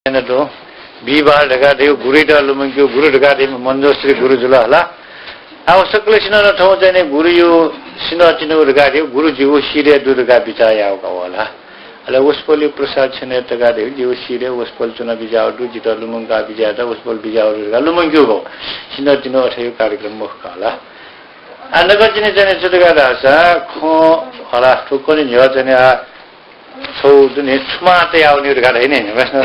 to Biba Dagati, Gurita Luminku, Guru Dagati, Mondosri Guru Zulala. Our circulation on a Tozane, Guru Sinotino Dagati, Guru Jivushide Durgabitaya Kawala. Ala Wuspoli Prasad Chenet Dagati, Jivushide, Wuspol Tunabija, Dujita Lumunga Bijata, Wuspol Bija, Lumungubo, Sinotino Tayukarikam Mokala. And the Gajin is a Gadasa, Hala, Tukon in Yotania. So the net smart out near the garden, Western,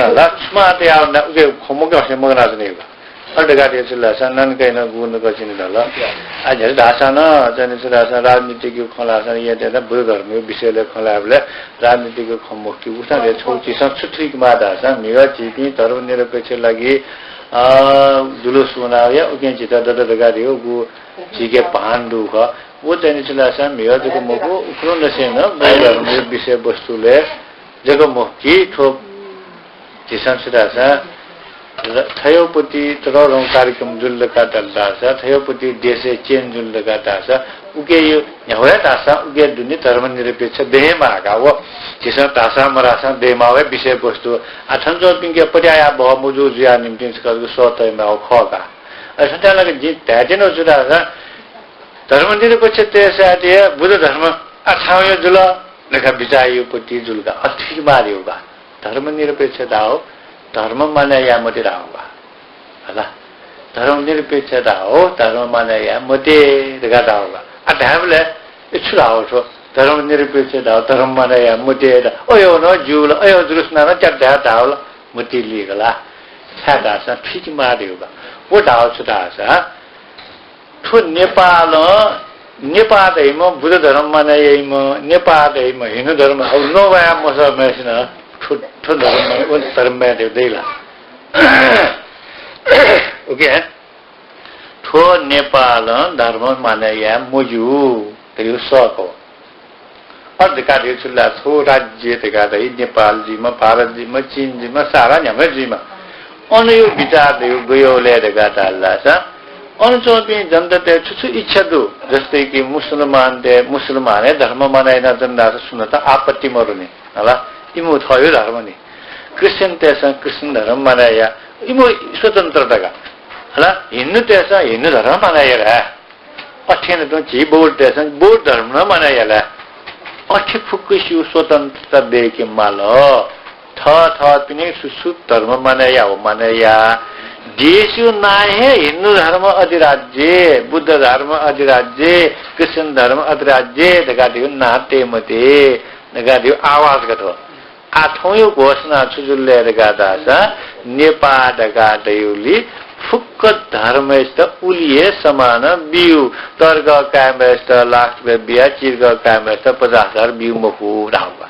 smart out that we homogeneous neighbor. All the guardians and none kind of wound the Gajin. I just Dasana, then it's a Ramitiku Colas, yet a brother, maybe sell a collabler, Ramitiku Homoki, and told you some trick matters, and Mira GP, Taro near a picture like Dulusunaria, against the Gadio, who she get Panduka. What any lesson, Mia de Mogo, Krunasena, Bella, Bishop Bostule, Jagomoki, Top Tisansidasa, Tayopoti, Toron Karikum Julakata Dasa, Tayopoti, Dese, Chain Julakatasa, Uge, Yahuatasa, Uge Dunit, Armani repeats a Demaga, Tisantasa, Marasa, Demawe, Bishop Bostu, Atanzo Pinga Podia, Bomuzuia, Nimtinska, Sota, and Malcoga. I should tell like a jit, Tajano Sudasa. Dharmandira Pachate Satia, Buddha Dharma, Athavya Jula, Nakabizayu Puti Julga, Athimariuga, Dharmandira Pachatao, Dharma Manaya Motirauga. Allah Dharmandira Pachatao, Dharma Manaya Moti, the Gadauga. At Havle, it's also Dharmandira Pachatao, Dharma Manaya Mutida, Oyo no Jula, Oyo Drusna, Jatao, Muti Ligala, Sadasa, Pitimariuga. What else does, huh? To Nepal, Nepal, Buddha Dharma, Nepal, Hindu Dharma, no way I must have mentioned to Dharma, one Dharma Dela. Okay, to Nepal, Dharma Manaya, Muju, the Soko. What the Kadishula, so Raji, the Gada, Nepal, Jima, Parazima, Chinjima, Saranya, Majima. Only you bizarre, you go led the Gata Lasa. Also being done that each other, just take a Musliman, the Musliman, Dharma Manana, Sunata, Apati Moroni, Allah, Imu Toyo Harmony. Christian Tessa, Christian Dharmanaya, Imu Sutantradaga. Allah, Inu Tessa, Inu Dharmanaya. Patina don't cheap board Tessa, board Dharmanaya. Ochipukushu Sutantra Beki Malo, Thought Pinay Susut Dharmanaya, Manaya. Jesu Nahe, Hindu Dharma Adiraje, Buddha Dharma Adiraje, Christian Dharma Adiraje, the Gadu Nate Mate, the Gadu Awas Gato. Atoyo Gosna Chuzule the Gadasa, Nepa the Gadayuli, Fukat Dharma is the Ulie Samana, Biu, Torga Kamesta, Last Bia, Chirga Kamesta, Pazasar, Biu Mohu Rava.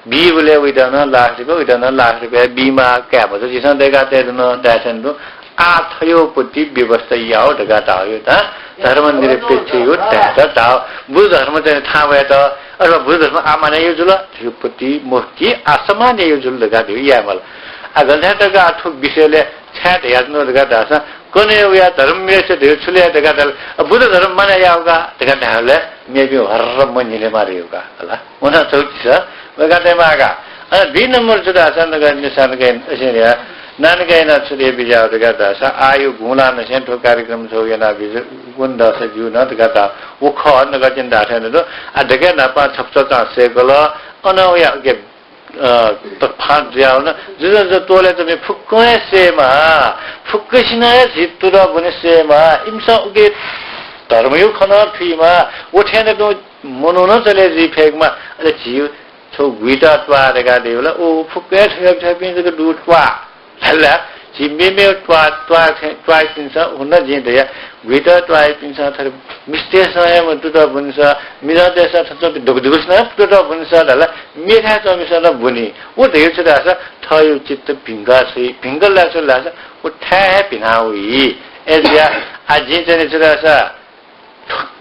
B will we don't know last ago, we don't know last ago, Bima Cap, so you they got there no dash and do. Athayo Puti Bivasta Yao, the Gata, Dharmandiri Pichu, Tata, Buddha Hermatan Taveta, or Buddha Amana Yuzula, you putti Muki, Asamana Yuzul the Gatu Yamal. I don't have to go to Bishele, Chat, has no the Gatasa, Konevia, Dharmis, the Chule, the Gatal, a Buddha Dharmana Yaga, the Gatale, maybe Ramani Mariuga. One of those, sir. Maga, and be number to the San again, Nanagaina to the Bija, the Gata, Ayu Guna, the Central Caricum, so Yana, Gunda, said you not the Gata, who called the Gatin Data, and again upon Tapsaka, Segula, on our get the Pandiana, this is the toilet of the Fukunesema, Fukushina, Zitura Bunesema, himself get Tarmu cannot Pima, what handed no Mononosalezi Pegma, let you. So Guita Twa the Gadilla, oh, forget have been the do Twa. Hella, she may be twice in some Hunajin there, Guita twice in some mistakes I am to the Bunsa, Miranda Dogusna, to the Bunsa, Mirhat of Mr. Bunny. What the answer Toyo Chit the Pingasi, Pingal Lassa, would tap in how we, as ya, Ajin and Jirasa.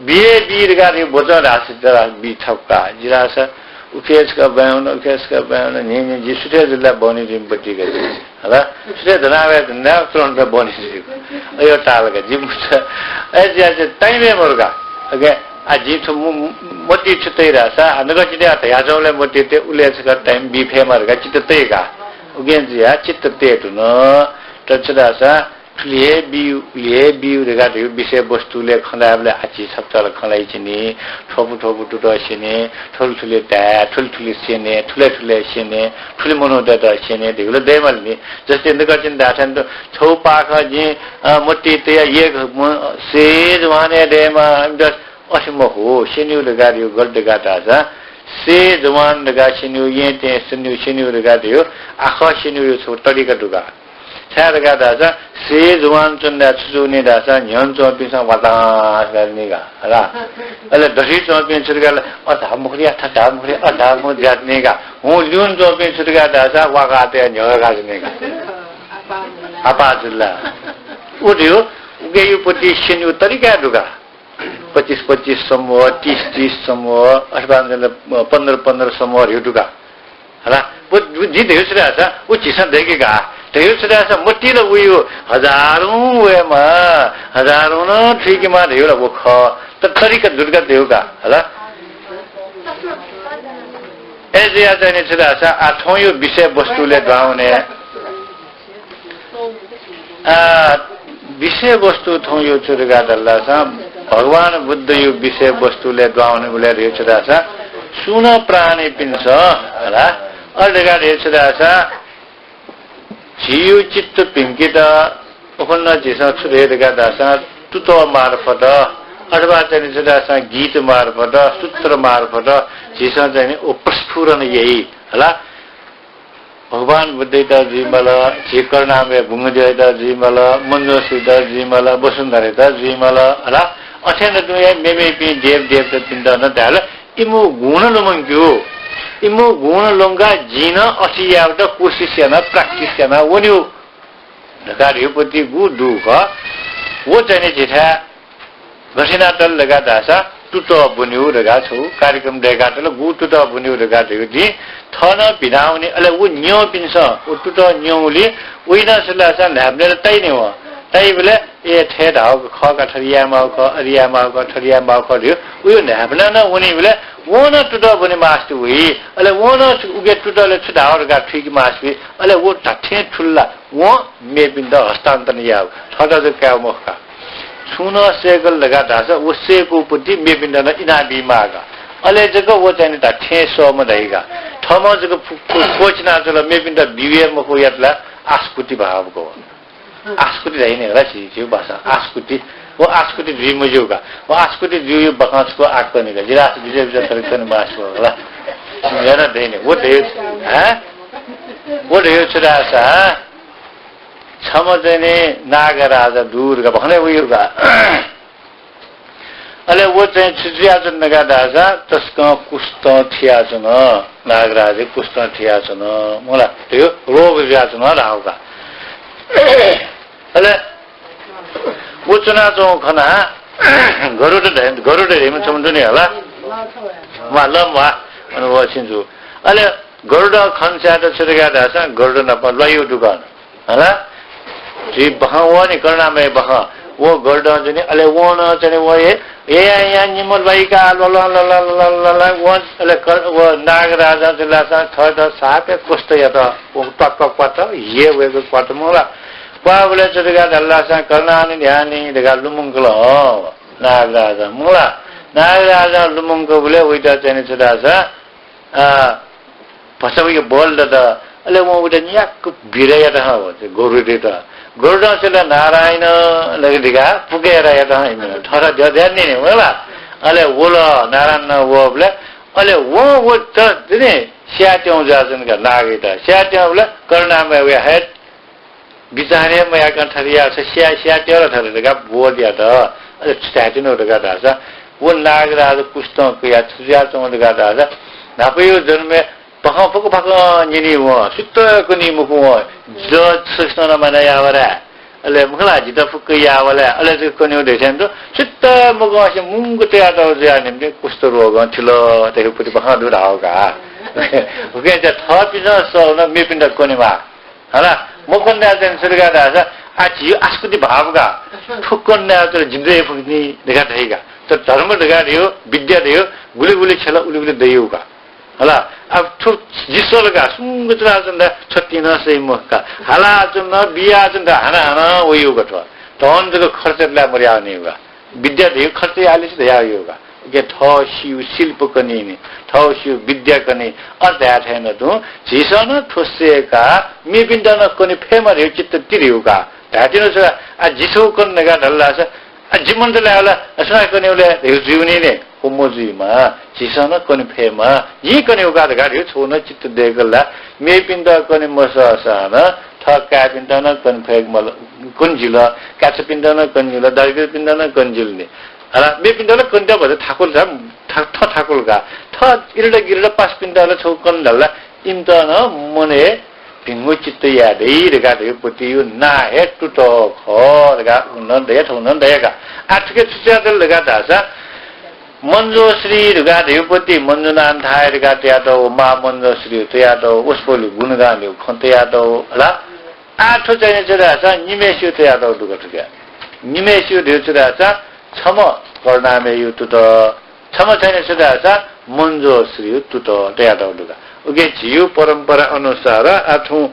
Be regarding Bozaras, there are be Tauka, Jirasa. Ukeska bound, and you should have the bonnet in particular. Said the Nava and now thrown the bonnet. Your target, Jim. As a time Morga. Again, I did to Moti Chutera, another Jidata, Yazola Motite, Uleska time, be Pema, Gachita Tega. ugenziya chitta tetuna tachadasa liye rega de bishe bostu le khandable achi saptal khalai chini thobu tudo chini thulthule ta thulthule chini thule chini thule mono da chini de lo demal ni just in the garden that and tho pa kha ji mutti te ye se jwane de ma just asimo ho shinu rega de gol de gata sa se jwan rega shinu yin te shinu rega de akha shinu so tari ka duga Sarga dasa, se juan chunda chuni dasa, nyon chopi sa wata niga, ala. Ala dasi chopi churga, ada mukri atha mukri ada mukri niga. Lyun chopi churga dasa, wakate nyoga niga. Apa jilla. Udio, ugeyu poti shinu tarika duga. 25 semua, 30 semua, asban 15 semua duga. Ala, but ji deus rasa, ucisan dekega. Teyusrasa mutila uyu hadaron we ma hadaron no thiki ma deula bokha ta tharika durga deuga hala ezia jani chirasa athonyu bishay vastu le gaune bishay vastu thonyu churga dalla sa bhagwan buddha yu bishay vastu le gaune bole re chirasa suna prani pinsa hala alga re chirasa Jiyu chitta pinkita upanna jisa churega dasa tuto marfata adva jani dasa geet marfata sutra marfata jisa jani uprasphurana yahi hala Bhagwan Buddha jimala jikarna me bungajayta jimala manjosita jimala basundharita jimala hala athena duya meme pi dev tinda na dala imu guna lumangyu Imu guna longa jina asiyavda kusisana practice-yana wonu nagari pati gudu ka wo chane jitha vasinatal laga dasa tuto bunyu laga chu कार्यक्रम dega tal gu tuto bunyu laga de di thana binauni ala wo nyo pinsa wo tuto nyo li oina sala sa labne tai ne wa tai bele e the da kha ka thariya ma ko ariya ma ko thariya ma ko de wo labna na woni bele Wona tudo buni mastu wi ale wona uge tudo le chida orga thik maswi ale wo tathe thulla wo mebinda hastantan yaw thada de ka mokha suno segal laga dasa usse ko puti mebinda na inabi maga ale jaga wo chani ta the so ma daiga thama jaga kochna jala mebinda biwe ma ko yatla askuti bhav ko askuti daine ra chi chi basa askuti वो आस्कुटी जी मुझे होगा वो आस्कुटी जी बखास को आग करने का जिरास विजय विजय तरक्की ने बास को ला मेरा देने वो देव चुरा सा समझने नागराजा दूर का बखने हुई होगा अले वो चाहे चिड़िया जन नगा दाजा तस्का कुस्ता थिया जन नागराजे कुस्ता थिया जन मोला देव रोग विजय जन रहा होगा अले वो चुना जो खाना गरुड़ हेम समझने वाला मालूम वा अनुभव सिंधु अले गरुड़ खान से आता चलेगा दासा गरुड़ ना पर लायु दुकान है ना जी बहां वो नहीं करना मैं बहां वो गरुड़ जने अले वो ना जने वो ये निमल भाई का ला वो अले वो नागराजा जिलासा थर्ड सापे कुछ तो या तो वो टक पाता ये वे को पाता मोला Pablo curiga dalla sa karnani dhyani daga lumungklo nagaraja mula nagaraja lumungko bole uita chani chudasa pasawi bol da ale mo uita nyak biraya da ha gorude da goruda sela narayana lagdiga pugera ya da ime thara jadani ne wala ale wola narana wo bole ale wo ta ne syatyong jasan ka nagita syatyong bole karna me we head Bizarre my Akantaria, Shia Terra, board yet, a statue of the Gadasa, one Nagra, the Puston, Piazzaton, the Gadasa, Napoyo Derme, Pahapaka, Nini, Sutta Kunimu, George Sexton Manayavara, Alemulaji, the Fukuyavara, Alekonu de Tendo, Sutta Mogosh, Mungo Theatre, the Kustoroga, Chilo, they put Pahadu Auga. Okay, that hot is also not meeting the Konima. Hala. Mokonna then Surgada, Achi Askuti Bhavga, Tukonna to Jindre Fugni, the Gataiga. So Tarma the Gadio, Bidya Deo, Gulli Chella Uli the Yuga. होला अब ठु जिसोलगा सुंगुत्रा जन्दा छत्तीन सही मुखका हाला जन्ना बिया जन्दा हाना उयो गठो तहन जको खर्चला मर्या नि होगा विद्यार्थी खर्च आलिस दया होगा के ठसिउ शिल्प कनि ठसिउ विद्या कनि अध्याय छैन तु झिसन ठोसेका मिबिन्दन कनि फेमर हे चित्त तिरिउका धाटिनो छ आ झिसो कन्नेगा ढल्ला छ आ जिमन्दला होला असना कनिउले जिउनी ने होमोजीमा झिसन कनि फेमा यी कनिउका गाडी छोन चित्त देगला मेपिन्द कनि मससन ठक्का पिन्दन कनि फेगमल कुन्जिल काछ पिन्दन कन्जिल दर्गे पिन्दन कन्जिलने हला मेपिन्दला कन्टा भजे ठाकुर जा ठाकुरका ठ इरड गिरड पास पिन्दला छौकन ढल्ला इन्तन मने भिंगु चित्त यादै रेगा दे पुतियु ना हे टुटो खरगा उन दे ठौन दयगा आठके छुच्या लगा दासा मंजो श्री रुगा देवपति मंजुनान थाय रुगा त्यादो मा मंजो श्री त्यादो उसपोलु गुणगान खन्त्यादो हला आठो चाहिँ चरासा निमेस्यु त्यादो दुगटुगा निमेस्यु देउचरासा छम कर्णामे यु तुत छम चाहिँ चरासा मंजो श्री तुत त्यादो दुगा उगे जिउ परम्परा अनुसार आठो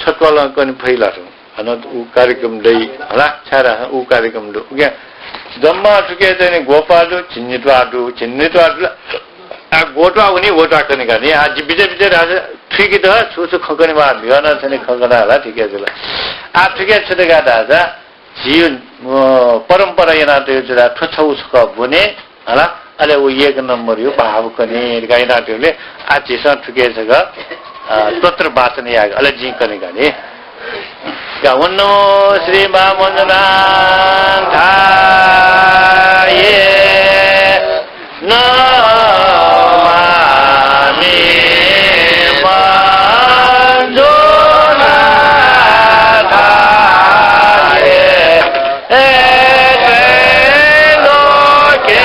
छकल कनि फैलाथु अन उ कार्यक्रम दै हला छारा उ कार्यक्रम दु उगे जम्मा ठुके चाहिँ गोपालु चिन्निटवाडु आ गोटवा उनी गोटवा कनि गानी आ बिजे राज ठिकी त सुसु खकनि मा भियन छने खकना होला ठिकै छ आ ठिकै छ दगा दादा जीवन परम्परा yana त जरा ठछौ छ बने होला अले उ एक नम्बर यो भाव कनि गाइना त्यसले आ जेसा ठिकै छ ग तत्र वाचन याग अले जी कनि गानी या वन्नो श्री मामन्दनान थाये नमामि मञ्जुनाथ थाये लोके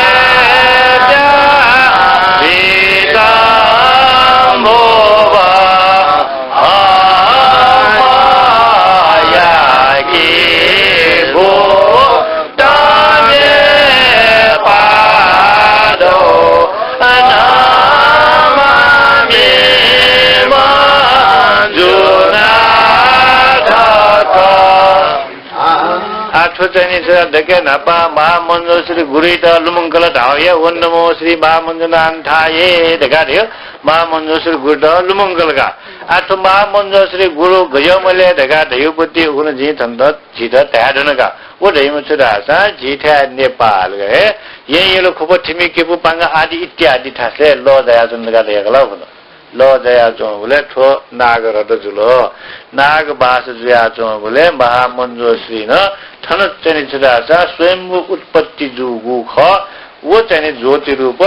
दके नपा महामंजो श्री गुरुता लुमंगल धाये ओम नमो श्री महामंजुनान थाये दगा दियो महामंजो श्री गुरुता लुमंगल का आठो महामंजो श्री गुरु गयमले दगा दयुपति उन जी थन्द जित त्यादन का वो दयम छुदासा जिठा नेपाल गए ये लो खप ठिमी केपु पांग आदि इत्यादि थासे लो दया जन्दगा दयगला भन लो दया जो बोले ठो नाग रद जुलो नाग बास जुया जो बोले महामंजो श्री न ठन चाहिँ छुदासा स्वयंभू उत्पत्ति जुगु ख वो चाहिँ ज्योति रूप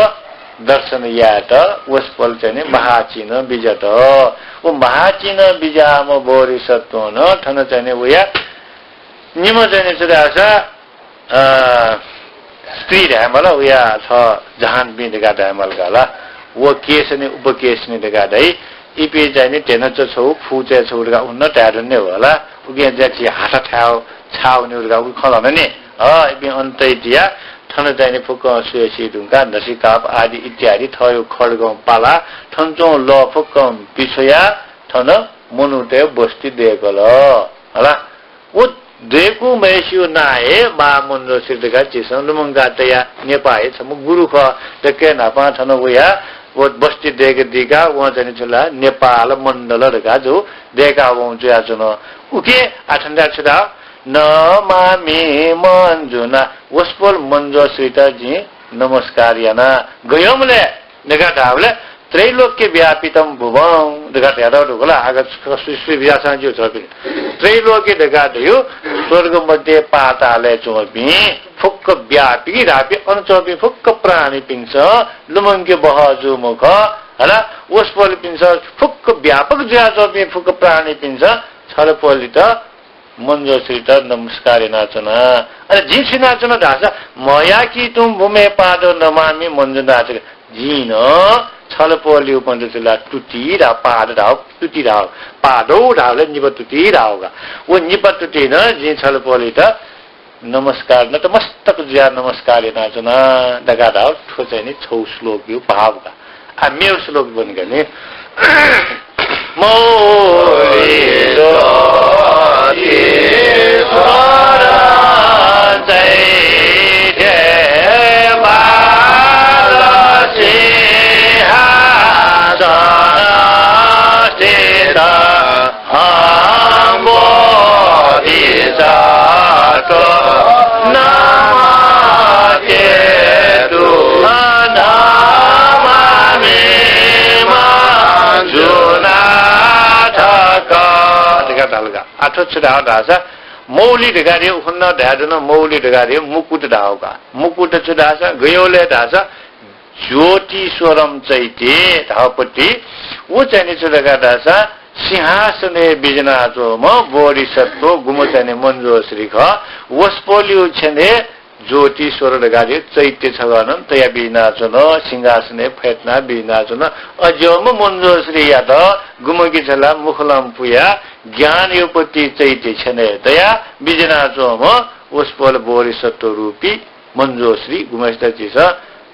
दर्शन यात वस्पल चाहिँ महाचिन बिजत वो महाचिन बिजाम बोरी सत्वन ठन चाहिँ उया निम चाहिँ छुदासा स्त्री ढामल उया छ जहान बिन्दका ढामल गाला वो केसने उपकेसने देगादै इपे चाहिँ टेन छौ फुचे छौडगा उन्न ट्याडने होला उगे जाची हाटा ठाउ छाउने उर्गा उ खलन नि इपे अन्तै दिया ठन चाहिँ फुक सुयसी दुंगा नसिकाप आदि इत्यादि थयो खड्गौ पाला ठन्चौ ल फुकम पिछया ठन मनुते बस्ती देगल होला उ देकु मेसिउ नाए मामुन्जो सिर्दगा चिसन लुमंगा तया नेपाए छम गुरु ख तके नापा ठन उया वो बस्ती देग दिगा वहाँ चाहिँ छला नेपाल मण्डल रगा जो देगा वहाँ जुया जुन उके आठन्दा छुदा नमामि मञ्जुना वस्पोल मञ्जो श्रीताजी नमस्कार याना गयमले नेगा धावले त्रैलोक्य व्यापितम भुवं देगा यादव दुगला आगा श्री व्यासन जो छपि त्रैलोक्य देगा दियो स्वर्ग मध्ये पाताले चोपि फुक्क व्यापी रापी अनचोपी फुक्क प्राणी पिन्छ लुमंगे बहजु मुख हला वस्पोल पिन्छ फुक्क व्यापक ज्या चोपि फुक्क प्राणी पिन्छ छलपोली त मंजो श्रीता नमस्कार नाचना अरे जी नाचना ढासा मया कि तुम भूमे पादो नमामि मंजुनाथ जीन छलपोली उपन्दला टुटी रा पाद राव टुटी राव पादो रावले निप टुटी रावगा वो निप टुटी न जी छलपोली त नमस्कार न त मस्तक ज्या नमस्कार नाचना दगा राव ठो चाहिँ नि छौ श्लोक यो भावका मेव श्लोक बन गर्ने मौलिलो ईश्वर जय बाल सिंहासन स्थित बोधिसत्व नमस्ते तु नमामि मंजुनाथक ढालगा आठो छुडाव ढासा मौली ढगारे उखन्न ढाजन मौली ढगारे मुकुट ढाउका मुकुट छुडासा गयोले ढासा ज्योतिश्वरम चैते ढापट्टि ऊ चाहिँ छुडगा ढासा सिंहासने बिजनाचो म बोधिसत्व गुम चाहिँ मन्जो श्री ख वस्पोलिउ छने ज्योतिश्वर ढगारे चैत्य छ गनन तया बिजनाचो न सिंहासने फेट्ना बिजनाचो न अजम मन्जो श्री या त गुमकी छला मुखलम पुया ज्ञान योपति चैत्य छने तया बिजनाचो म वस्पोल बोधिसत्व रूपी मन्जो श्री गुमस्ता चिस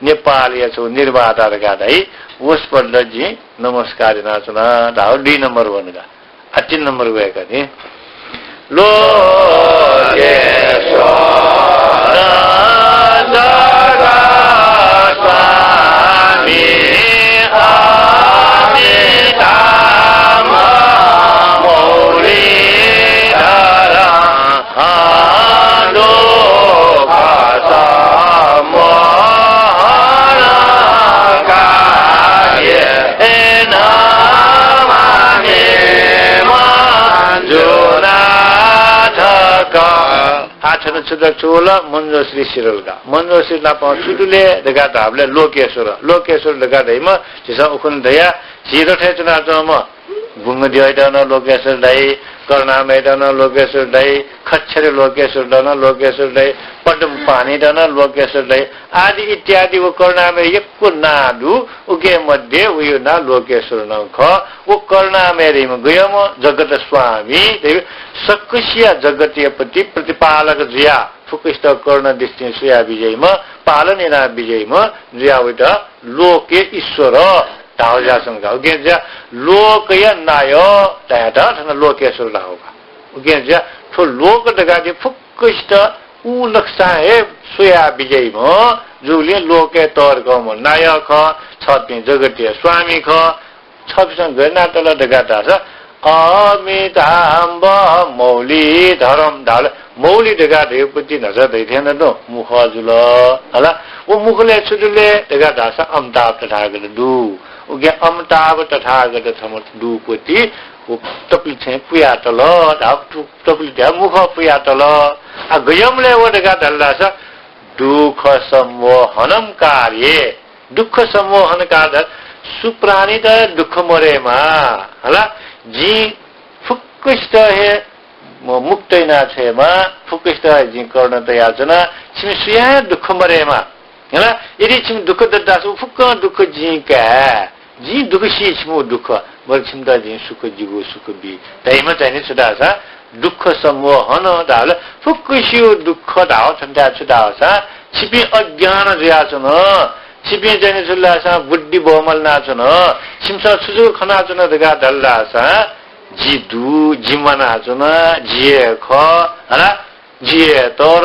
नेपाल या छौ निर्वाता गादै वस्पल्लजी नमस्कार नाचना धाउ 2 नम्बर वनगा 3 नम्बर गएका नि लो येश्वर जगा स्वामी अमिताम मौली धरा आलो भाषा आठन छुदा चोला मन्जोश्री सिरलका मन्जोश्री नापा छुटुले दगा धाबले लोकेश्वर दगा दैमा जिसा उखुन दया सिरो ठेचना चम गुंग दियदन लोकेश्वर दै कर्णा मैदान लोकेश्वर दै खच्छरे लोकेश्वर दन लोकेश्वर दै पटम पानी दन लोकेश्वर दै आदि इत्यादि वो कर्णा में एकको नादु उके मध्ये उयो ना लोकेश्वर न ख वो कर्णा मेरी में गयम जगत स्वामी सकसिया जगतीयपति प्रतिपालक जिया फुकिष्ट कर्ण दृष्टि सुया विजयमा पालनेना विजयमा जिया उटा लोके ईश्वर धावजासँग उगेन्जा लोकय नाय दादा थन लोकेश्वर लाउगा उगेन्जा थो लोक दगादि फुकिष्ट उ लक्ष्य हे सुया विजयमा जुले लोके तर्कम नाय ख छपि जगतीय स्वामी ख छपसँग नातल दगादा छ अमिताम्ब मौली धरम ढाल मौली ढगा देवपति नजर दैथेन न मुख जुल हला वो मुखले छुटुले ढगा दासा अमताब तथागत दु उगे अमताब तथागत थम दुपति वो तपली छे पुया तल ढाक तपली ढा मुख पुया तल आ गयमले वो ढगा दल्लासा दुख सम्मोहनम कार्य दुख सम्मोहन कार्य सुप्राणी त दुख मरेमा हला जी फुक्किष्ट हे मुक्तैना छेमा फुक्किष्ट जी कर्ण तयाचना छिम सुया दुख मरेमा हैन यदि छिम दुख ददासु फुक्क दुख जी का जी दुख सी छिमु दुख बर छिम द जी सुख जीगो सुख बि तैमा चाहिँ छुदासा दुख सम्मोहन दाल फुक्किसियो दुख दाव छन्दा छुदासा छिपि अज्ञान जियाचन छिपि चाहिँ छुल्लासा बुद्धि बोमल नाचन छिमसा सुजु खनाचन दगा दल्लासा जिदु जिमनाचन जिए ख हला जिए तर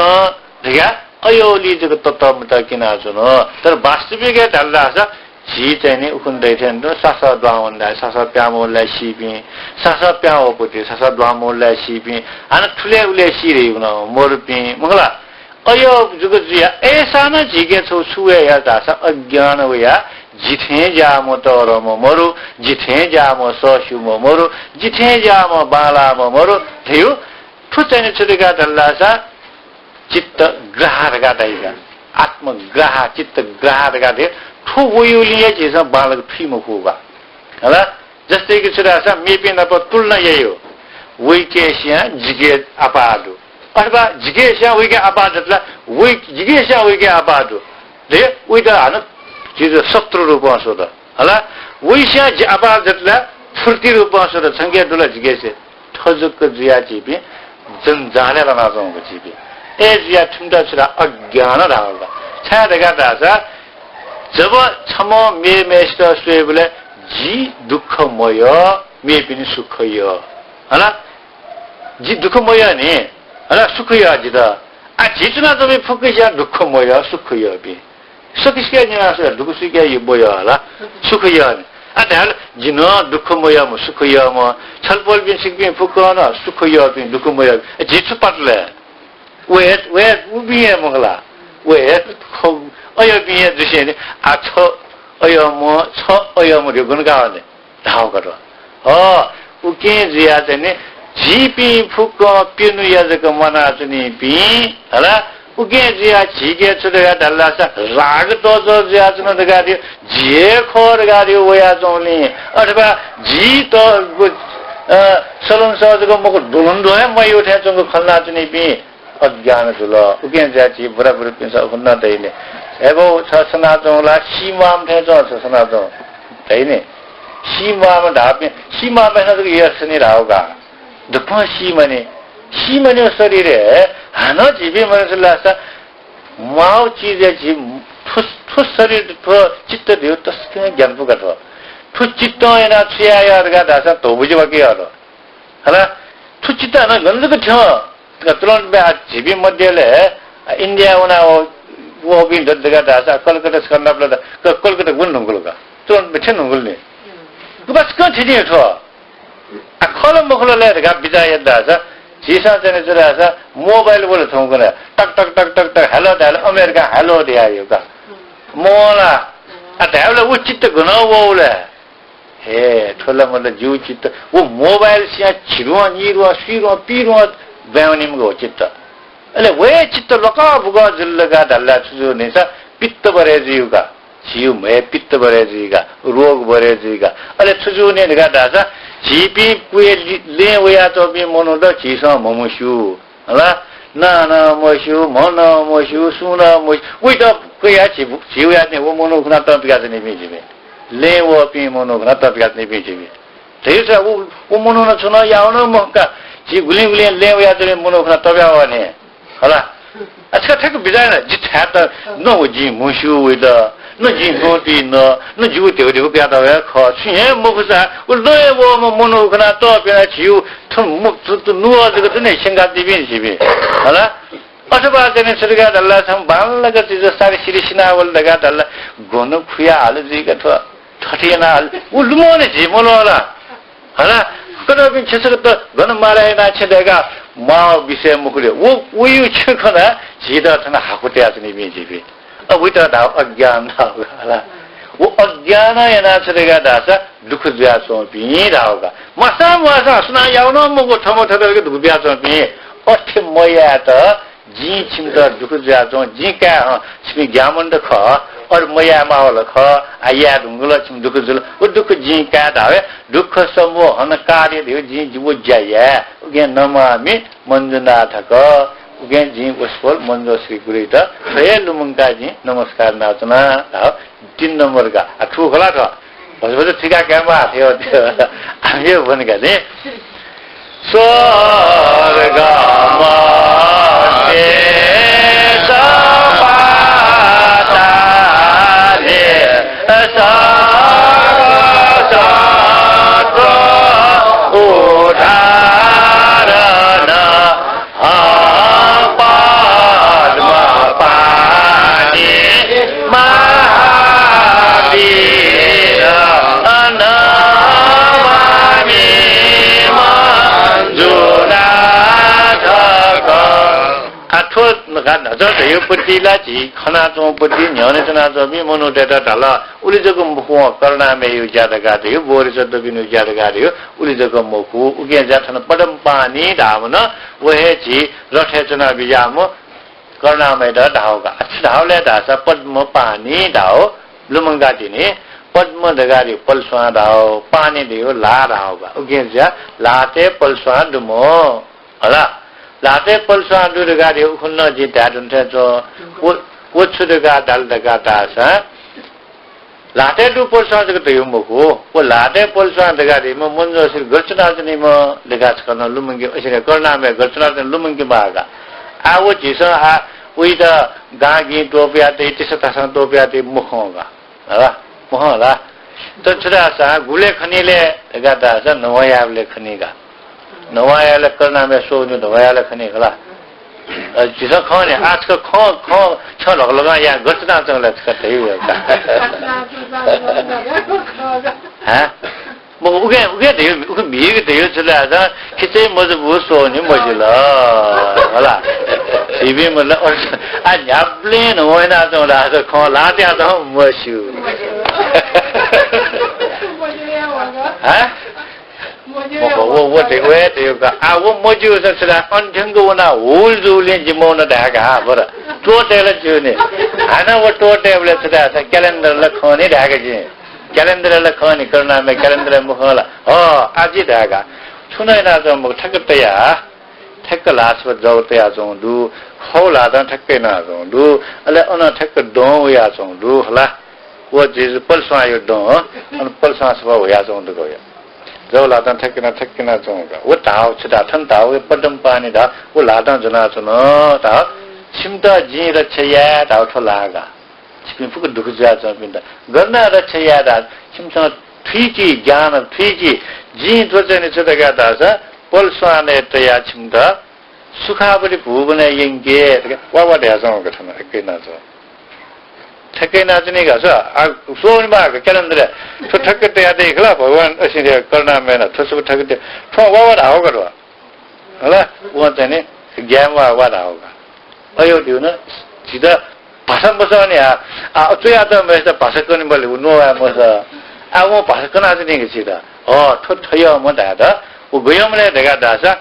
दगा अयोली जगत तत्व त किनाचन तर वास्तविक दल्लासा जी चाहिँ नि उखुन दैथेन सासा द्वामनलाई सासा प्यामोलाई सिपि सासा प्याओपति सासा द्वामोलाई सिपि हान ठुले उले सिरे हुन मोरपि मंगला अयो जुग जिया ऐसा न जिगे छौ सुए या दासा अज्ञान वया जिथे जामो तर म मरु जिथे जामो ससु म मरु जिथे जामो बाला म मरु थियो ठुचैने छुटेका दल्लासा चित्त ग्रहरगा दैगा आत्म ग्रह चित्त ग्रहरगा दे ठु वयुलिए जिस बालक फिमु होगा हला जस्तै कि छुरासा मेपे न प तुलना यही हो वैकेशिया जिगे अपादु अथवा जिगेशा वैके अपादतला वै जिगेशा वैके अपादु ले उइदा हन जिजो शत्रु रूपमा सोध हला वैशा जि अपादतला फुर्ती रूपमा सोध संज्ञा दुला जिगेसे ठजुक जिया चिपि जंजाले लानासँग चिपि ए जिया ठुन्दा छुरा अज्ञान रावला छा देगा दासा जब छमो मेमेष्ट स्वेबले जी दुःखमय मे पनि सुखय हैन जी दुःखमय नि हैन सुखय जी त आ जितना जब फुकिया दुःखमय सुखय बि सकिसके निना दुःख सुखय यो बोय होला सुखय आ दाल जिन दुःखमय म सुखय म छलपल बिन सिकबि फुकन सुखय बिन दुःखमय जिछु पटले वे उबिए मगला वे अय बिए दुसे आ छ अय म रे गुण गाउने धाव गरो हो उके जिया चाहिँ जीपी फुक पिनु याजक मना चाहिँ पि हला उके जिया झिके छुडगा डल्ला छ राग तो जो जिया छन दगारि जे खोर गारि वया जौनी अथवा जी तो सलन सजको मको दुलन दोय म उठे जंग खल्ला चाहिँ पि अज्ञान जुल उके जिया जी बराबर पिन्छ हुन्न दैने एबो छ सना जौला सीमाम थे जो छ सना जौ दैने सीमाम ढापे सीमा में न यस नि रावगा दुख सीमने शरीर हानो जीवी मनुष्यलाई छ माउ चीज जी ठुस शरीर ठो चित्त दियो तस्के ज्ञान पुगत हो ठु चित्त एना छियायरगा दासा तो बुझबा के हरो हला ठु चित्त न गन्धक थियो तुरंत में जीवी मध्यले इंडिया उना वो भी ददगा दासा कलकत्ता स्कंदापला कलकत्ता गुन नंगुलगा तुरंत में नंगुलने बस कौन थी ठो अखल मखल लेगा बिजाय दासा जीसा जने जरासा मोबाइल बोले थौगना टक टक टक टक टक हेलो दाल अमेरिका हेलो दियायोगा मोला अतावले उ चित्त गनो वोले हे ठोला मतलब जीव चित्त वो मोबाइल से छिरो निरो सिरो पिरो बेवनिम गो चित्त अले वे चित्त लका बुगा जल्लगा दल्ला छुजो नेसा पित्त बरे जीवगा जीव में पित्त बरे जीगा रोग बरे जीगा अले छुजो ने लगा दासा जीपी पुए ले वया तो बि मनो द छिसा ममुसु हला ना ना मसु मन मसु सुन मस उइ त कया छिउया ने वो मनो खना त बिगा ने बि जिबे ले वो पि मनो खना त बिगा ने बि जिबे तेसा वो मनो न छन याउन मका जी गुली गुली ले वया तो मनो खना त बिगा ने हला अच्छा ठक बिजा न जि था त न वो जी मुसु वे द न जी नोटी न जीव देवरी को प्यादा है ख छिए मुखसा उ लय वो मनो खना तो बिना छिउ थम मुख त नुवा जग त ने सिंगा दिबि छिबि हला अथवा जने सरगा दल्ला सम बाल लगा चिज सारी सिरिसिना वल लगा दल्ला गोन खुया हाल जी क थ ठठिना उ लुमोने जी मोला हला कदा बिन छसक त गन मारे ना छदेगा मा विषय मुखले वो उयु छखना जिदा थना हाकुते आजनी बि जिबि अविता दाव अज्ञान दावला वो अज्ञान एना छरेगा दासा दुख ब्यासो पि दावगा मसा सुना याउन मगो ठमो ठदरके दुख ब्यासो पि अठे मया त जी छिम त दुख ब्यासो जी का छिम ज्ञामन ख और मया मावल ख आया दुंगल छिम दुख जुल वो दुख जी का दावे दुख समूह हन कार्य दियो जी जीव जया उगे नमामि मंजुनाथक उगे जी उसफल मंजो श्री गुरुता छय लुमंगा जी नमस्कार नाचना 3 नंबर का अथु होला त भजभज ठिका क्यामा थियो आयो भनेका नि स्वर्गमा नजर यो पट्टिला जी खना चो पट्टि न्याने जना जबि मनो डेटा ढाला उली जको मुखु करना मे यो ज्यादा गाथे यो बोरि जत बिनु ज्यादा गाथे यो उली जको मुखु उगे जाथन पदम पानी धावन वहे जी रठे जना बिजाम करना मे द धावगा अच्छा धावले दासा पद्म पानी धाव लुमंगा दिने पद्म दगारी पलस्वा धाव पानी दियो ला धावगा उगे जा लाते पलस्वा दुमो हला लाते पलसा दुर्गा रे खुन्न जी दादुन थे जो वो छुदगा दाल दगा दासा लाते दु पलसा जग त युमको वो लाते पलसा दगा रे म मनजो सिर गर्चना जनि म दगा छन लुमंगे असरे करना में गर्चना जनि लुमंगे बागा आ वो जिस आ उइ द गागी टोपिया ते तिस तस टोपिया ते मुखोगा होला मोहला त छुरासा गुले खनीले गाता छ नवायाले खनीगा नवायाले करनामे सोनु नवायाले खनी होला जिसा खाने आजकल खो छ लगा यहाँ गर्छना चंगला कतै हो ह म उगे देउ उगे मिगे देउ छला जा खिचै मजबुत सोनी मजिला होला सिबी मला आ न्याप्ले नहोइना चंगला त खो लाट्या त मस्यु ह我这个这个啊，我没就是是啦，安听个我那无主连起毛那大个不是，多带了就呢，啊那我多带不了是啦，是 calendar 了看你大个去 calendar 了看你可能没 calendar 没好了，哦，阿几大个，出来那种没这个对呀，这个拉是走对呀种路，好拉当这个那种路，阿拉按那这个东呀种路好了，我就是不算有东，按不算是我呀种这个呀。走拉当太给那种个，我打去打疼打我不能把你打，我拉当就那种喏打，心到急了吃药打出来个，这边不个都是这样子的，我那的吃药的，心上推荐讲了推荐，急做这里吃这个打是，不算的这样心到，苏卡不的部分呢应该这个娃娃的种个他们给那种。ठक्कै नाच्ने का छ सोनी बाको क्यालेन्डर तो ठक्कै त्यहाँ देखला भगवान असिने करना मेन थसो ठक्कै ठो वावा हाउ गरो होला उ चाहिँ नि ज्ञान वावा हाउ गा अयो दिउ न सिधा भाषा बसाउने आ चोया त मेस भाषा गर्ने बले नो आ मस आ म भाषा कना चाहिँ नि सिधा ठो ठयो म दादा उ गयो मैले देखा दासा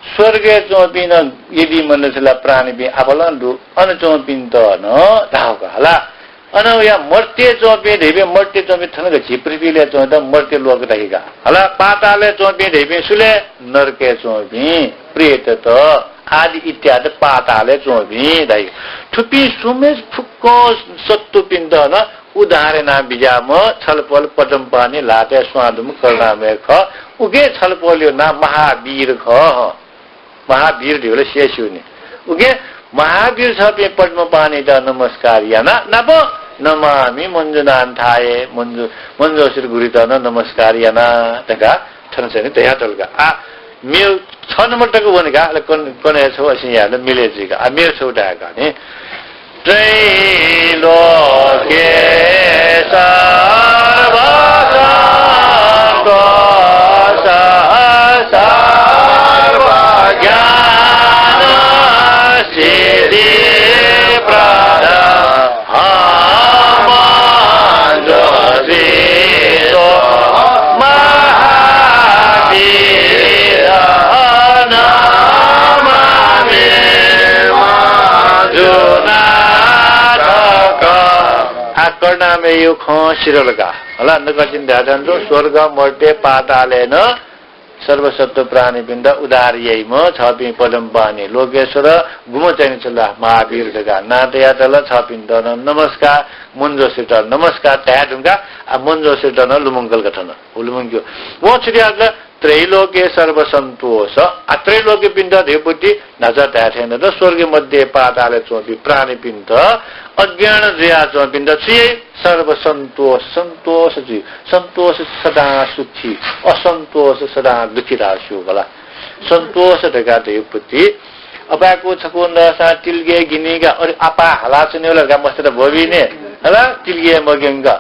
स्वर्ग चोपिन यदि मनुष्यलाई प्राणी बि आफलन्दु अन चोपिन त न धाउका होला अन या मर्त्य चोपि देबे मर्त्य चोपि थनग झिप्रिले चोदा मर्त्य लोक रहेगा होला पाताले चोपि देबे सुले नरके चोपि प्रेत त आदि इत्यादि पाताले चोपि दाइ थुपी सुमेश फुक्को सत्तु पिण्ड न उदाहरण बिजाम छलपल पटम पानी लाते स्वादुम करनामे ख उगे छलपल्यो ना महावीर ख महावीर ढिउले शेषुनी उगे महावीर छ पे पद्म पानी त नमस्कार याना नबो नमामि मन्जुनान थाए मन्जो श्री गुरु त नमस्कार याना तका छनसेनि तया तलका आ मेल 6 नम्बर तक भनेका कोने छौ असिन याले मिलेजिका आ मेल छौ डाका नि त्रैलोके सर्वसंतो करनामे यो खसिरलका होला नगचिन ध्याजन्तो स्वर्ग मर्त्य पातालेन सर्वसत्व प्राणी पिण्ड उदार्यै म छपि पदम पानी लोकेश्वर गुम चाहिँ चला महावीर दगा नातया तल छपिन दन नमस्कार मुन्जो सिट नमस्कार त्या ढुंगा आ मुन्जो सिट न लुमंगल गठन उलुमंग्यो वो छियाग त्रैलोके सर्वसन्तोष आ त्रैलोके पिण्ड देवपुति नजर त्याथेन र स्वर्ग मध्ये पाताले चोपि प्राणी पिण्ड अज्ञान जया पिण्ड छि सर्वसन्तोष सन्तोष जी सन्तोष सदा सुखी असन्तोष सदा दुखी राशु होला सन्तोष दगा देवपुति अबाको छको नसा तिलगे गिनीगा अरे आपा हला छनेलगा मस्तर भबिने हला तिलगे मगेंगा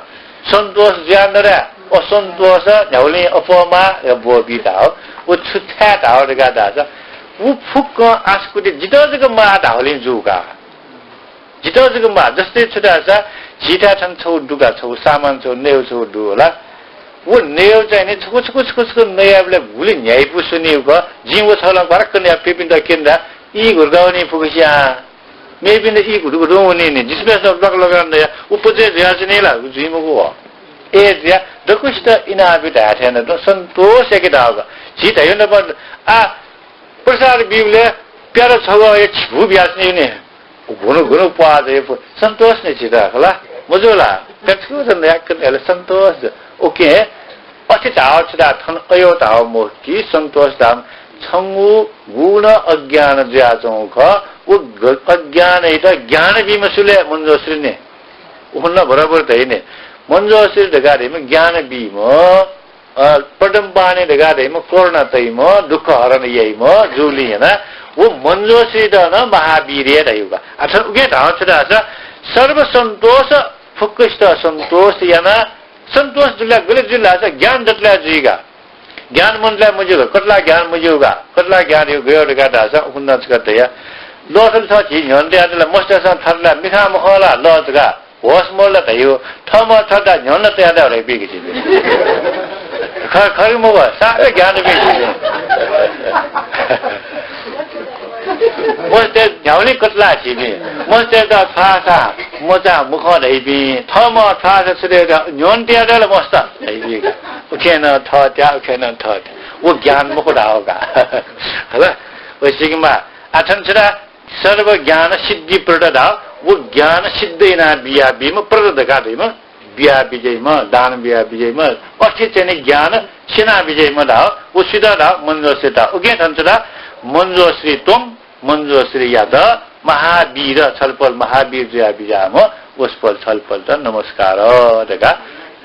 सन्तोष ज्यानरा असन्तोष न्याउले अपमा बोबिदा हो उ छुथ्या धाउरगा दाजा उ फुक आस्कुति जितजको मा धाउले जुगा जितजको मा जस्तै छुटा छ जिता छन् छौ दुगा छौ सामान छौ नेउ छौ दु होला उ नेउ चाहिँ नि छुको नयाबले भुलि न्याय पुसुनिको जिउ छला भरक न्या पिपिन्द केन्द्र ई गुरगाउने फुकसिया मेबिन ई गुरगुरुने नि जिसले सब लगाउने उपजे ज्याजनेला जिमको हो ए ज्या दकुष्ट इनाबित हाथेन त सन्तोष के दागा जित हैन न आ प्रसाद बिउले प्यारो छगो ए छिबु ब्यास्ने नि गुनु पाजे सन्तोष ने जिता होला मजुला कछु जन याकले सन्तोष ओके अति ताव छदा थन अयो ताव मोकी सन्तोष दाम छंगु गुण अज्ञान ज्याजौ ख उ अज्ञान त ज्ञान बिमसुले मुन्जोश्री ने उन्ना बराबर त हैन मन्जो श्री ढगारेमा ज्ञान बिम पटम पाने ढगारेमा कोरोना तैम दुःख हरण यैम जुली हैन वो मन्जो श्री द न महावीर रहेगा अथवा उगे ठाउँ छ सर्व सन्तोष फुक्किष्ट सन्तोष याना सन्तोष जुला गले जुला छ ज्ञान जतला जुइगा ज्ञान मनलाई मुजुगा कतला ज्ञान मुजुगा कतला ज्ञान यो गयो ढगा छ उन्ना छ या लोसल छ छि झन्डेला मस्टसँग थरला मिखा मखला लजगा होस मोला त यो थमा छदा झन् तयादा रे बिगि छि खरि मग सारे ज्ञान बिगि मस्ते झ्याउली कतला छि नि मस्ते त फासा मोचा मुख दै बि थमा फासा छले झन् तयादा मस्त दै बि उखेन थ त्या उखेन थ वो ज्ञान मुख डाओगा हला वसिगमा आठन छरा सर्व ज्ञान सिद्धि प्रदा वो ज्ञान सिद्धैना बिया बिम प्रदका बिम बिया विजयमा दान बिया विजयमा अस्ति चाहिँ ज्ञान सेना विजयमा दा वो सिधा दा मन्जो सेता उगे थन्छरा मन्जो श्री तुम मन्जो श्री याद महावीर छलपल महावीर जया बिजाम उसपल छलपल त नमस्कार दगा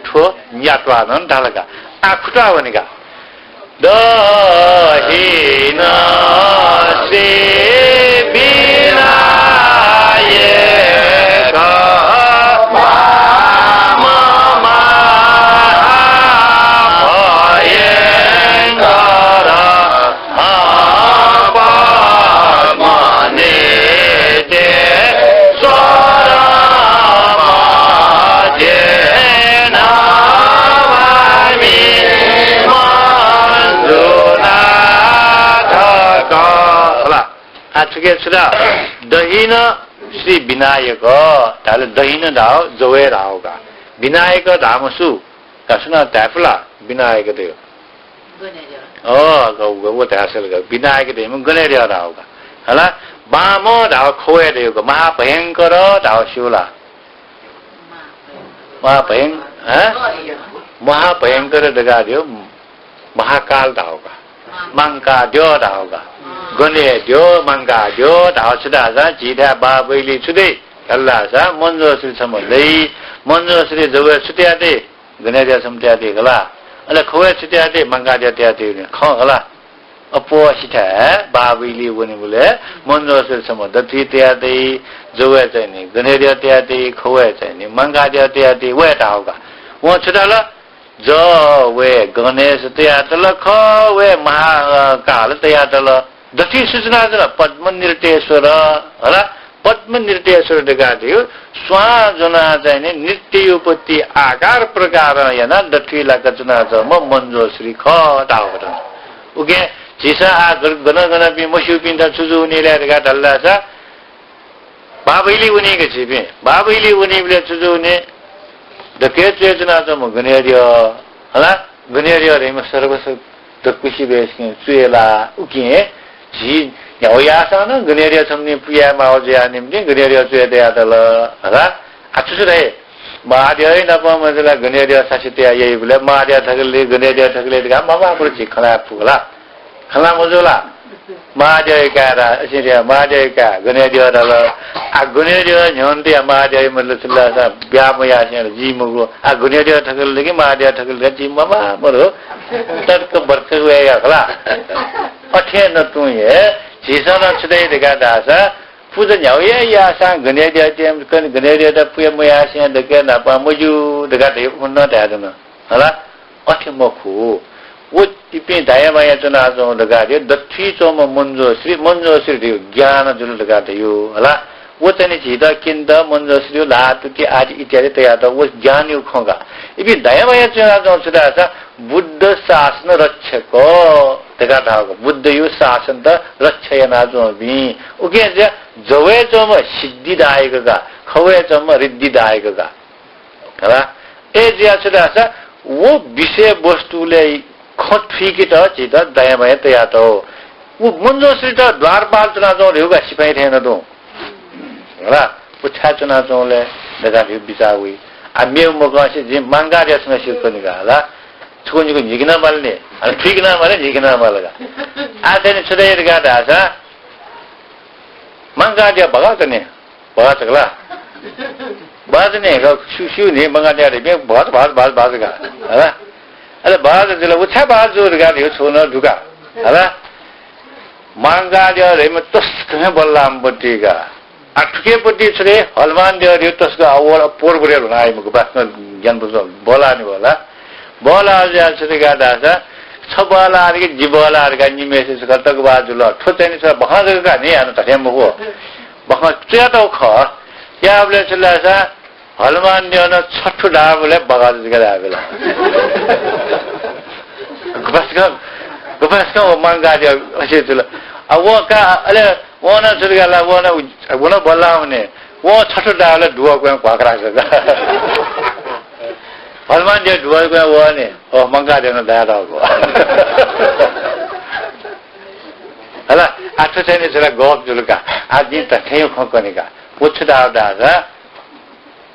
ठो न्यात्वानन डालगा आखुटा भनेका दहिन से दहिन श्री विनायक ताले दहिन धाव जवे रावगा विनायक धामसु कसना ताफला विनायक देव गौ त्यासल ग विनायक देव गनेरिया रावगा हला बाम धाव खोए देवगा महाभयंकर धाव शिवला महाभयंकर दगा देव महाकाल धावगा मंका देव धावगा गने दियो मंगा दियो धावसुदा जा जिदा बाबैली छुदै अल्लाह जा मन्जो श्री समलै मन्जो श्री जवे छुट्यादे गने दिया समट्यादे गला अले खोए छुट्यादे मंगा दिया त्यादे ख गला अपो सिथा बाबैली वनि बोले मन्जो श्री सम दथि त्यादे जवे चाहिँ नि गने दिया त्यादे खोए चाहिँ नि मंगा दिया त्यादे वे धावगा वो छुटाला जो वे गणेश त्यादल ख वे महाकाल त्यादल दथि सूचना पद्म नृत्येश्वर होला पद्म नृत्येश्वर देगा थियो स्वाजना चाहिँ नृत्य उपति आकार प्रकार याना दथि लागचना छ म मन्जो श्री ख दावट उके जिसा आ गन गन बि मसु पिन्दा छुजु निले देगा दल्ला छ बाबैली उनीको छिबे बाबैली उनीले छुजु ने दके चेतना छ म गनेरियो होला गनेरियो रेम सर्वस दकुसी बेस चुएला उके जी यासा न गनेरिया छम्ने पुया माओजिया निम्ति गनेरिया चुएदे आदल हला आछुसु रे महादेव नपा मजला गनेरिया सासिते यही बोले महादेव थगले गनेरिया थगले गा मामा पुर खला पुगला खला मजोला महादेव कारा सिरिया महादेव का गनेरिया दल आ गनेरिया झन्ते महादेव मतलब सुल्ला सा ब्यामया से जी मगो आ गनेरिया थगले के महादेव थगले जी मामा मरो तर्क बर्क हुएगा खला अठे न तू ये जीसन छुदै देगा दासा पूजा न्याउये या सा गनेरिया टेम कन गनेरिया द पुय मया से देगा ना पा मजु देगा दे उन्न दादन हला अठे मखु वो टिपे दाया माया चना जो देगा दे दथि चोम मन्जो श्री ज्ञान जुल देगा दे यो हला वो चाहिँ छिदा किन्द मन्जो श्री लातुति आदि इत्यादि तया त वो ज्ञान यो खगा इबि दाया माया चना जो छदा सा बुद्ध शासन रक्षक देगा धागो बुद्ध यो शासन त रक्षयना जो बि उके जवे जम सिद्धि दायकगा खवे जम रिद्धि दायकगा हला ए जिया छदा सा वो विषय वस्तुले खठीकी त छिद दयामय तया त वो मन्जो श्री त द्वारपाल चना जो रेउगा सिपाही थिएन दो हला पुछा चना जोले देगा भि बिचाउई आ मेउ मगसे जे मांगा रेसमा सिर्कनिगा हला छोनिको झिकना माल्ने अनि ठिकना माले झिकना मालगा आछने छुदै गाडा छ मांगा दिया भगा कने भगा चकला बाद ने शिव ने मंगा दे बहुत का है अरे बाद जला उछा बाद जो गाड़ी हो छोना ढुका है मांगा दे में तस्क बल्लाम बट्टीगा अटके पट्टी छरे हलमान दे तस्क और पोर बरे ना आई मुको बात ज्ञान बुझो बोला नहीं बोला जा छरे गादा सा छबाला आरके जिबाला आरका निमेसे सकतक बाजुल ठोचैनी छ बहादुरका नि आनु तथे मको बहा च्याटो ख याबले चलासा हलमान देन छठु डाबले बगाज गरा बेला गबसका मांगा दे असे चला अब वो का अले वो न चलगला वो न बल्लाउने वो छठु डाबले दुवा को क्वाकरा गगा हलमान दे दुवा को वो ने ओ मांगा देन दादा को हला आठो छैन चला गप जुलका आज दिन तथे खकनेका पुछदा दादा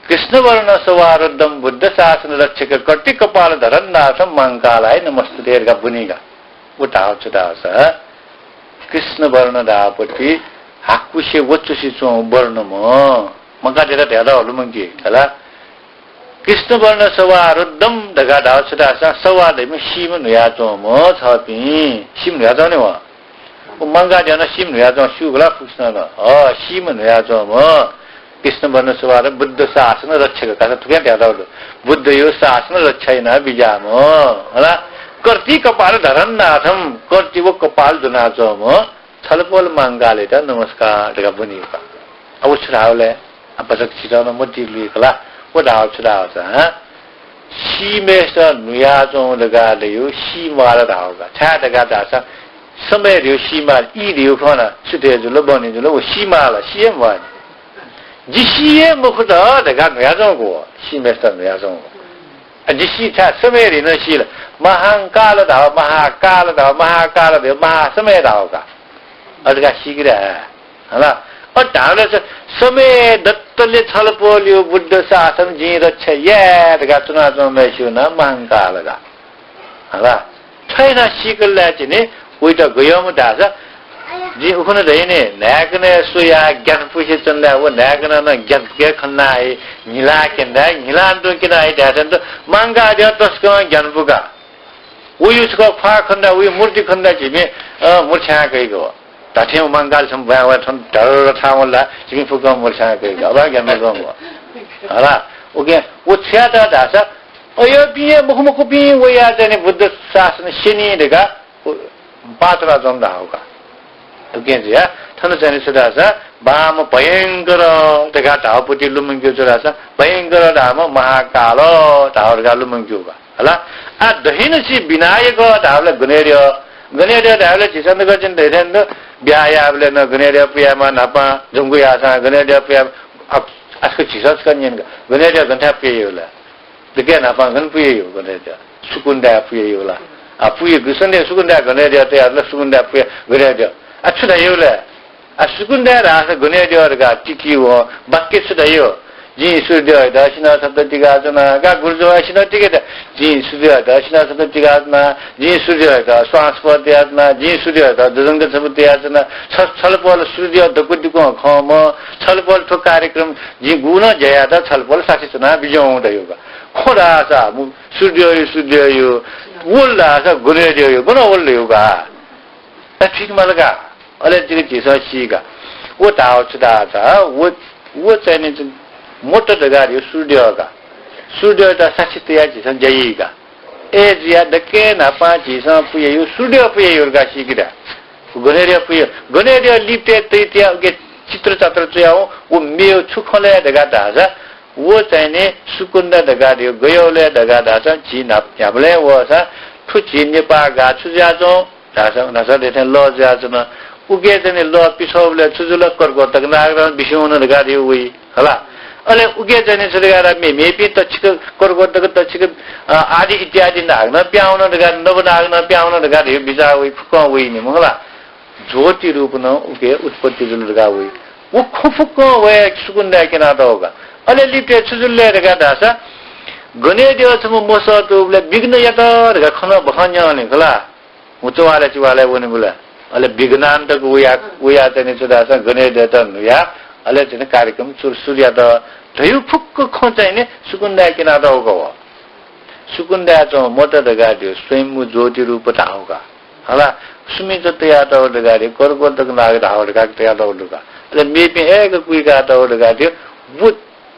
कृष्ण वर्ण सवारुद्धम बुद्ध शासन रक्षक कट्टी कपाल धरन्नाथम मंकालाय नमस्ते का बुनिगा उठाओ चुटाओ स कृष्ण वर्ण दापति हाकुसे वचुसी चो वर्ण म मंका देता देदा हलु मंगी हला कृष्ण वर्ण सवारुद्धम दगा दाओ चुटा स सवादे में सीम नुया चो म छपि सीम नुया चो ने व मंगा देना सीम नुया चो सुगला पुछ्न न सीम नुया चो म कृष्ण वर्ण सवार बुद्ध शासन रक्षक का थुके त्यादा बुद्ध यो शासन रक्षैन बिजाम होला कर्ती कपाल धरन्नाथम कर्ती वो कपाल दुनाचम छलपोल मांगाले त नमस्कार का बनिका अब छरावले अब रक्षित न मोटी लिखला वो दाव छराव छ सीमेस नुयाचो लगा लेयो सीमाला दावगा छा दगा दासा समय रियो सीमा ई रियो खना छुते जुल बनि जुल वो सीमाला सीएम वानी जिसिए मुखदा दगा नुयाजोंगो सीमेस नुयाजोंगो जिसी था समय रि न सील महाकाल दाव महाकाल दाव महासमय दाव का अदगा सीगरा हला और दावले समय दत्तले छलपोल्यो बुद्ध शासन जी रक्ष ये दगा चुना जो मेसु न महाकाल गा हला छैन सीकलला चिने उइटा गयम दासा जी उखन रहिने नागने सुया ज्ञान पुसे चन्दा वो नागना न ज्ञान के खन्ना है निला केन्दा निला तो किना है दाजन तो मांगा दे तस्क ज्ञान पुगा वो उसको फा खन्दा वो मूर्ति खन्दा जिमे मूर्छा गएको ताथे मांगाल सम भया थन डर थावला जिमे पुगा मूर्छा गएको अब ज्ञान पुगा हला ओके वो छ्याटा दासा अयो बिए मुखमुख बि वो या जने बुद्ध शासन सिनी देगा पात्रा जम्दा होगा उकेजिया थन चाहिँ सदासा बाम भयंकर देगा धापुटी लुमंग्यो जरासा भयंकर धाम महाकाल धावरगा लुमंग्योगा हला आ दहिनसी विनायक धावले गनेर्य धावले चिसन्द गजिन देदेन ब्यायाबले न गनेर्य प्रियामा नपा जुंगुयासा गनेर्य प्रिया आजको चिसस कन्यन गनेर्य गन्था प्रियोला दिके नपा गन प्रियो गनेर्य सुकुन्दा प्रियोला आ पुय गुसन्दे सुकुन्दा गनेर्य ते अल्ल सुकुन्दा प्रिय गनेर्य अच्छा योले असुकुन्दा रास गनेर्यहरुका टिकी हो वाक्य छुदायो जी सूर्य दर्शन शब्द टिकाजना का गुरुजवासिन टिकेदा जी सूर्य दर्शन शब्द टिकाजना जी सूर्य द श्वास पत्याजना जी सूर्य द दजंग शब्द याजना छलपल सूर्य दकुटिको खम छलपल ठो कार्यक्रम जी गुण जयादा छलपल साक्षीचना बिजौदैयोगा खोरासा सूर्य यो वल्लासा गनेर्य यो गुण वल्लयोगा ठीक मलगा अले जिगे जिसा सीगा वो दाव छदा था वो चाहिँ मोटो दगारियो सूर्य दा साक्षितया जिसन जयीगा ए जिया दके नापा जिसा पुयो सूर्य पुयोगा सीगिरा गनेर्य लिप्ते तैत्या के चित्र चत्र चयाउ वो मेयो छुखले दगा दाजा वो चाहिँ सुकुन्दा दगारियो गयोले दगा दाजा जि नाप याबले वसा ठुचि नेपा गा छुजाजो दासा नसा देथे ल जाजन उगे जने ल पिछौले छुजुल करको तक नागरा बिसौन दगारियो उई हला अले उगे जने छलेगारा मेपी तछिक करको तक तछिक आदि इत्यादि नागन प्याउन दगार नब नागन प्याउन दगार यो बिजा उई फुक उई नि मंगला ज्योति रूप न उगे उत्पत्ति जुल दगा उई वो खुफुक वे सुकुन्दा केना दगा अले लिप्ते छुजुलले दगा दासा गने दियो छम मोसो तुले बिग्न यता दगा खन बखन्या नि खला उचवाले चिवाले वने बुला अले विज्ञान तक उया चाहिँ छदासा गने देता नुया अले चाहिँ कार्यक्रम सूर्य त धयु फुक्क खोचाइने सुकुन्दा किनारा होगा सुकुन्दा चाहिँ मोटर गाडी स्वयं ज्योति रूप होगा होला सुमी जो तयार हो गाडी कोरको तक नाग रावड़ का तयार होगा अरे मेपे एक कुई का गाडी वो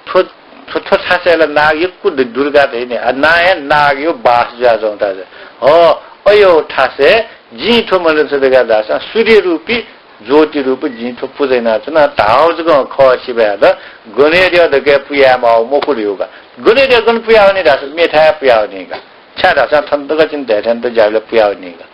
थो थासेला नाग यो कुद दुर्गा हैन नाय नाग यो बास जा जाउँदा हो अयो ठासे जिठो मनुष्य देगा दासा सूर्य रूपी ज्योति रूप जिठो पुजैना छ न ताउजको खसी भएर गनेरिया दके पुया मा मोकुल योगा गनेरिया गन पुया नि दास मेठा पुया नि का छाडा सा थन्तक चिन्ता थन्त जाले पुया नि का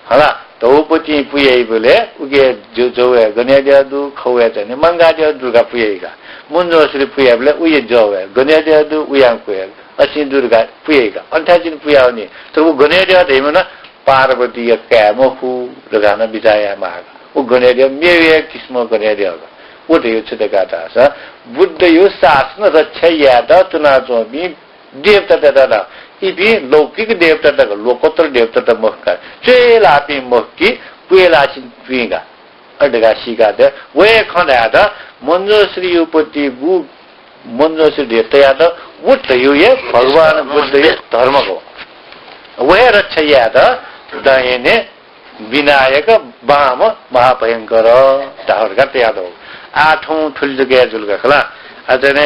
होला तौपति पुयै बोले उगे जो जो गनेरिया दु खौया छ नि मंगादिया दुर्गा पुयैगा मुन्जो श्री पुया बोले उये जो है गनेरिया दु उयां पुया असी दुर्गा पुयैगा अन्ठाजिन पुया नि तो वो गनेरिया देमन पार्वती कैमोहु लगाना बिजाया माग वो गनेरिया मेवे किस्म गनेरिया वो देयो छ देगाता स बुद्ध यो शासन रक्षा यादा तुना जो बि देवता दादा इबि लौकिक देवता दादा लोकोत्तर देवता द मखका चेलापि मखकी पुयलासिन पुइगा अडगा सिगादे वे खनादा मन्जो श्री उपति गु मन्जो श्री देवता यादा वो देयो ये भगवान बुद्ध ये धर्म को वे रक्षा यादा दयने विनायक बाम महाभयंकर ताहरका त्यादो आठौं ठुल्जुके जुलका खला अजने